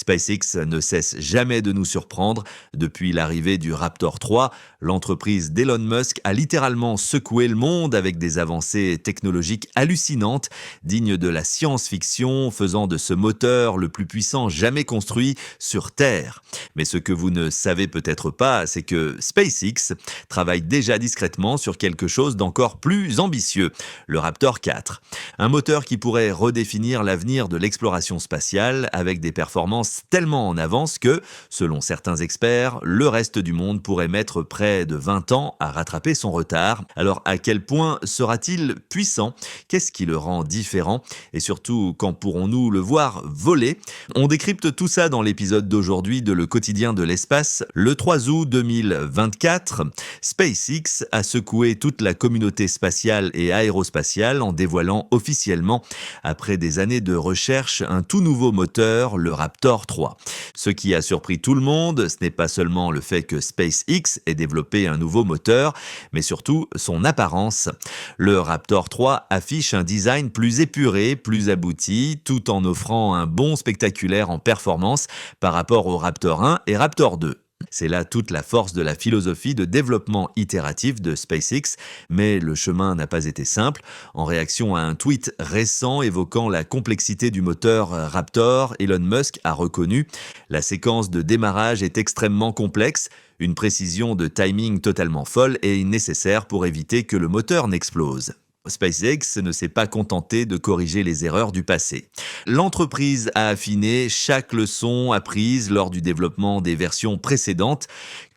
SpaceX ne cesse jamais de nous surprendre. Depuis l'arrivée du Raptor 3, l'entreprise d'Elon Musk a littéralement secoué le monde avec des avancées technologiques hallucinantes, dignes de la science-fiction, faisant de ce moteur le plus puissant jamais construit sur Terre. Mais ce que vous ne savez peut-être pas, c'est que SpaceX travaille déjà discrètement sur quelque chose d'encore plus ambitieux, le Raptor 4. Un moteur qui pourrait redéfinir l'avenir de l'exploration spatiale avec des performances tellement en avance que, selon certains experts, le reste du monde pourrait mettre près de 20 ans à rattraper son retard. Alors à quel point sera-t-il puissant ? Qu'est-ce qui le rend différent ? Et surtout, quand pourrons-nous le voir voler ? On décrypte tout ça dans l'épisode d'aujourd'hui de Le Quotidien de l'espace. Le 3 août 2024, SpaceX a secoué toute la communauté spatiale et aérospatiale en dévoilant officiellement, après des années de recherche, un tout nouveau moteur, le Raptor 3. Ce qui a surpris tout le monde, ce n'est pas seulement le fait que SpaceX ait développé un nouveau moteur, mais surtout son apparence. Le Raptor 3 affiche un design plus épuré, plus abouti, tout en offrant un bond spectaculaire en performance par rapport au Raptor 1 et Raptor 2. C'est là toute la force de la philosophie de développement itératif de SpaceX, mais le chemin n'a pas été simple. En réaction à un tweet récent évoquant la complexité du moteur Raptor, Elon Musk a reconnu « La séquence de démarrage est extrêmement complexe, une précision de timing totalement folle est nécessaire pour éviter que le moteur n'explose ». SpaceX ne s'est pas contenté de corriger les erreurs du passé. L'entreprise a affiné chaque leçon apprise lors du développement des versions précédentes.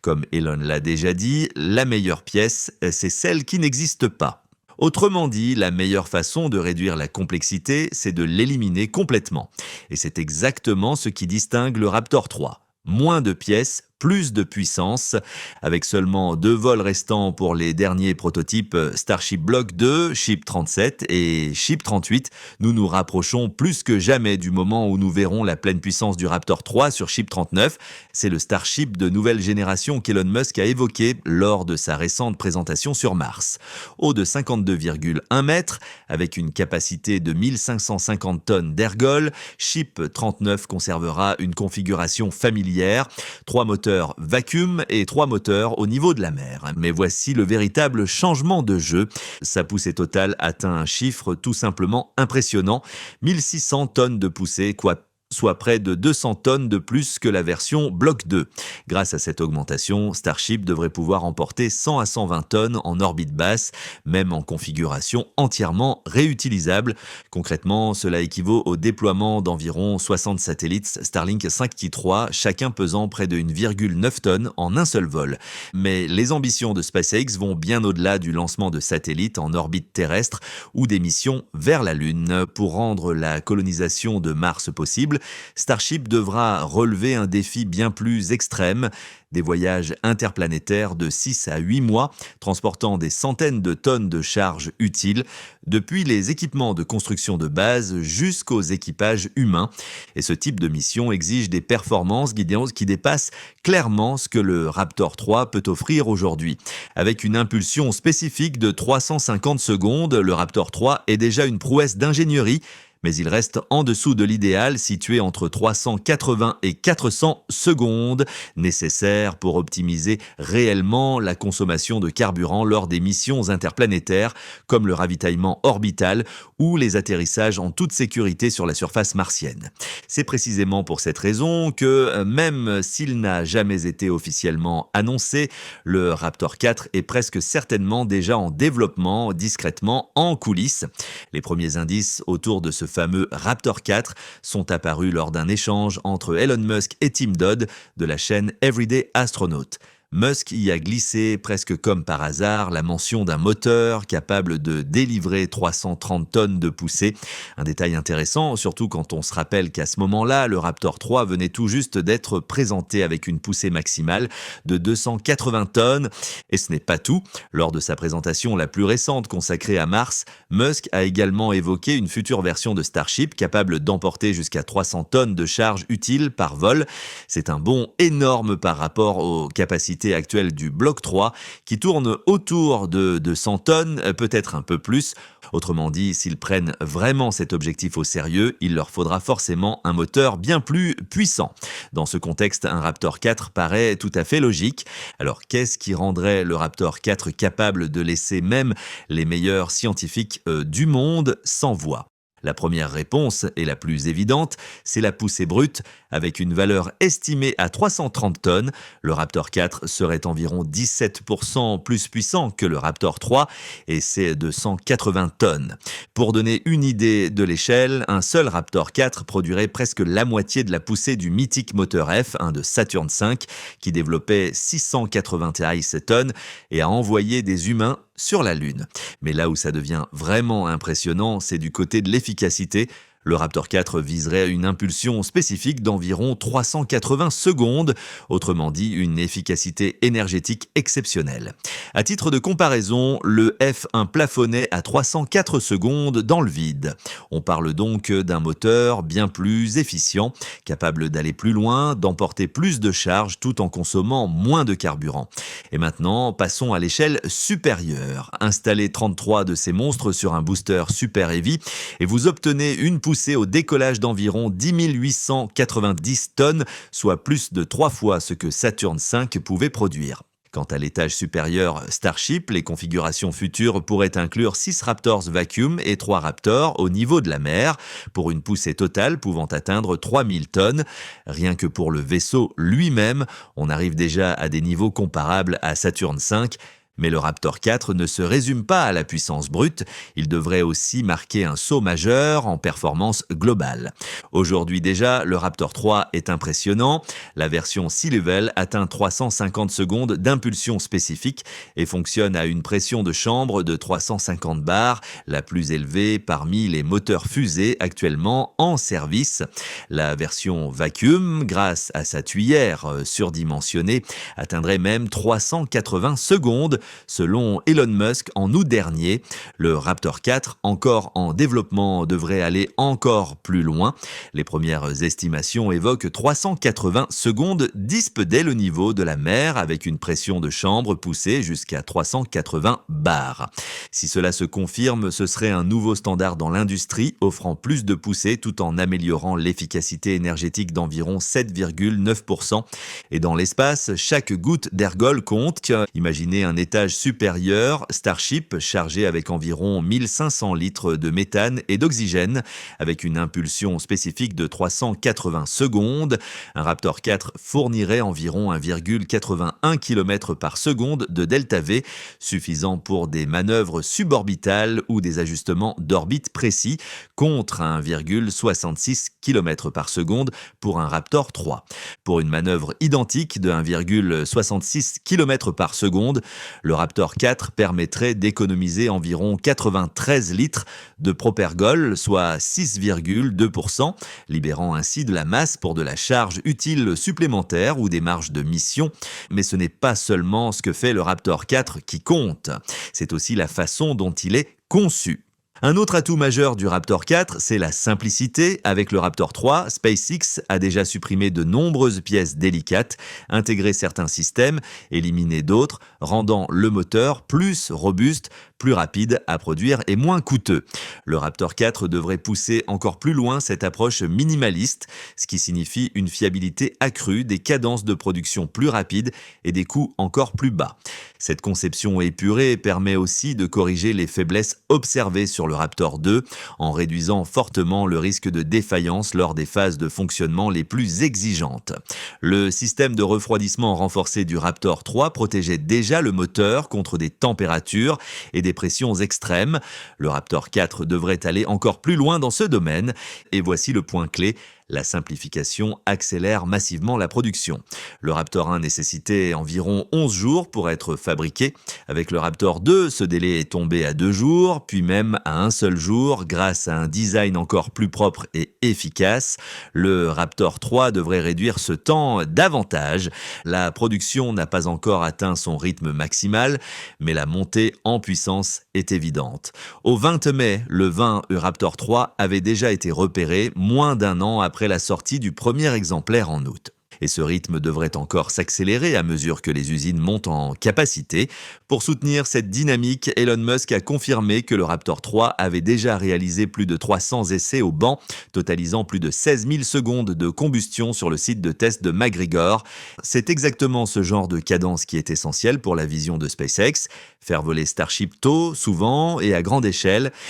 Comme Elon l'a déjà dit, la meilleure pièce, c'est celle qui n'existe pas. Autrement dit, la meilleure façon de réduire la complexité, c'est de l'éliminer complètement. Et c'est exactement ce qui distingue le Raptor 3. Moins de pièces, plus de puissance. Avec seulement 2 vols restants pour les derniers prototypes Starship Block 2, Ship 37 et Ship 38, nous nous rapprochons plus que jamais du moment où nous verrons la pleine puissance du Raptor 3 sur Ship 39. C'est le Starship de nouvelle génération qu'Elon Musk a évoqué lors de sa récente présentation sur Mars. Haut de 52,1 mètres, avec une capacité de 1550 tonnes d'ergol, Ship 39 conservera une configuration familière, 3 moteurs vacuum et 3 moteurs au niveau de la mer. Mais voici le véritable changement de jeu. Sa poussée totale atteint un chiffre tout simplement impressionnant, 1600 tonnes de poussée, soit près de 200 tonnes de plus que la version Block 2. Grâce à cette augmentation, Starship devrait pouvoir emporter 100 à 120 tonnes en orbite basse, même en configuration entièrement réutilisable. Concrètement, cela équivaut au déploiement d'environ 60 satellites Starlink 5T3, chacun pesant près de 1,9 tonnes en un seul vol. Mais les ambitions de SpaceX vont bien au-delà du lancement de satellites en orbite terrestre ou des missions vers la Lune. Pour rendre la colonisation de Mars possible, Starship devra relever un défi bien plus extrême, des voyages interplanétaires de 6 à 8 mois, transportant des centaines de tonnes de charges utiles, depuis les équipements de construction de base jusqu'aux équipages humains. Et ce type de mission exige des performances qui dépassent clairement ce que le Raptor 3 peut offrir aujourd'hui. Avec une impulsion spécifique de 350 secondes, le Raptor 3 est déjà une prouesse d'ingénierie, mais il reste en dessous de l'idéal, situé entre 380 et 400 secondes, nécessaires pour optimiser réellement la consommation de carburant lors des missions interplanétaires, comme le ravitaillement orbital ou les atterrissages en toute sécurité sur la surface martienne. C'est précisément pour cette raison que, même s'il n'a jamais été officiellement annoncé, le Raptor 4 est presque certainement déjà en développement discrètement en coulisses. Les premiers indices autour de ce fameux Raptor 4 sont apparus lors d'un échange entre Elon Musk et Tim Dodd de la chaîne Everyday Astronaut. Musk y a glissé presque comme par hasard la mention d'un moteur capable de délivrer 330 tonnes de poussée. Un détail intéressant, surtout quand on se rappelle qu'à ce moment-là, le Raptor 3 venait tout juste d'être présenté avec une poussée maximale de 280 tonnes. Et ce n'est pas tout. Lors de sa présentation la plus récente consacrée à Mars, Musk a également évoqué une future version de Starship capable d'emporter jusqu'à 300 tonnes de charge utile par vol. C'est un bond énorme par rapport aux capacités capacité actuelle du Block 3 qui tourne autour de 200 tonnes, peut-être un peu plus. Autrement dit, s'ils prennent vraiment cet objectif au sérieux, il leur faudra forcément un moteur bien plus puissant. Dans ce contexte, un Raptor 4 paraît tout à fait logique. Alors qu'est-ce qui rendrait le Raptor 4 capable de laisser même les meilleurs scientifiques du monde sans voix? La première réponse, et la plus évidente, c'est la poussée brute. Avec une valeur estimée à 330 tonnes, le Raptor 4 serait environ 17% plus puissant que le Raptor 3, et c'est de 180 tonnes. Pour donner une idée de l'échelle, un seul Raptor 4 produirait presque la moitié de la poussée du mythique moteur F, de Saturn V, qui développait 696 tonnes et a envoyé des humains sur la Lune. Mais là où ça devient vraiment impressionnant, c'est du côté de l'efficacité. Le Raptor 4 viserait une impulsion spécifique d'environ 380 secondes, autrement dit une efficacité énergétique exceptionnelle. À titre de comparaison, le F1 plafonnait à 304 secondes dans le vide. On parle donc d'un moteur bien plus efficient, capable d'aller plus loin, d'emporter plus de charge tout en consommant moins de carburant. Et maintenant, passons à l'échelle supérieure. Installez 33 de ces monstres sur un booster Super Heavy et vous obtenez une poussée au décollage d'environ 10 890 tonnes, soit plus de 3 fois ce que Saturn V pouvait produire. Quant à l'étage supérieur Starship, les configurations futures pourraient inclure 6 Raptors Vacuum et 3 Raptors au niveau de la mer, pour une poussée totale pouvant atteindre 3000 tonnes. Rien que pour le vaisseau lui-même, on arrive déjà à des niveaux comparables à Saturn V. Mais le Raptor 4 ne se résume pas à la puissance brute, il devrait aussi marquer un saut majeur en performance globale. Aujourd'hui déjà, le Raptor 3 est impressionnant. La version Sea Level atteint 350 secondes d'impulsion spécifique et fonctionne à une pression de chambre de 350 bars, la plus élevée parmi les moteurs fusées actuellement en service. La version Vacuum, grâce à sa tuyère surdimensionnée, atteindrait même 380 secondes. Selon Elon Musk, en août dernier, le Raptor 4, encore en développement, devrait aller encore plus loin. Les premières estimations évoquent 380 secondes disp dès le niveau de la mer, avec une pression de chambre poussée jusqu'à 380 bars. Si cela se confirme, ce serait un nouveau standard dans l'industrie, offrant plus de poussée tout en améliorant l'efficacité énergétique d'environ 7,9%. Et dans l'espace, chaque goutte d'ergol compte. Imaginez un étage supérieur, Starship, chargé avec environ 1500 litres de méthane et d'oxygène, avec une impulsion spécifique de 380 secondes. Un Raptor 4 fournirait environ 1,81 km par seconde de delta V, suffisant pour des manœuvres suborbitales ou des ajustements d'orbite précis, contre 1,66 km par seconde pour un Raptor 3. Pour une manœuvre identique de 1,66 km par seconde, le Raptor 4 permettrait d'économiser environ 93 litres de propergol, soit 6,2%, libérant ainsi de la masse pour de la charge utile supplémentaire ou des marges de mission. Mais ce n'est pas seulement ce que fait le Raptor 4 qui compte, c'est aussi la façon dont il est conçu. Un autre atout majeur du Raptor 4, c'est la simplicité. Avec le Raptor 3, SpaceX a déjà supprimé de nombreuses pièces délicates, intégré certains systèmes, éliminé d'autres, rendant le moteur plus robuste, plus rapide à produire et moins coûteux. Le Raptor 4 devrait pousser encore plus loin cette approche minimaliste, ce qui signifie une fiabilité accrue, des cadences de production plus rapides et des coûts encore plus bas. Cette conception épurée permet aussi de corriger les faiblesses observées sur le Raptor 2 en réduisant fortement le risque de défaillance lors des phases de fonctionnement les plus exigeantes. Le système de refroidissement renforcé du Raptor 3 protégeait déjà le moteur contre des températures et des pressions extrêmes. Le Raptor 4 devrait aller encore plus loin dans ce domaine. Et voici le point clé. La simplification accélère massivement la production. Le Raptor 1 nécessitait environ 11 jours pour être fabriqué. Avec le Raptor 2, ce délai est tombé à 2 jours, puis même à un seul jour, grâce à un design encore plus propre et efficace. Le Raptor 3 devrait réduire ce temps davantage. La production n'a pas encore atteint son rythme maximal, mais la montée en puissance est évidente. Au 20 mai, le 20 Raptor 3 avait déjà été repéré, moins d'un an après la sortie du premier exemplaire en août. Et ce rythme devrait encore s'accélérer à mesure que les usines montent en capacité. Pour soutenir cette dynamique, Elon Musk a confirmé que le Raptor 3 avait déjà réalisé plus de 300 essais au banc, totalisant plus de 16 000 secondes de combustion sur le site de test de McGregor. C'est exactement ce genre de cadence qui est essentiel pour la vision de SpaceX, faire voler Starship tôt, souvent et à grande échelle.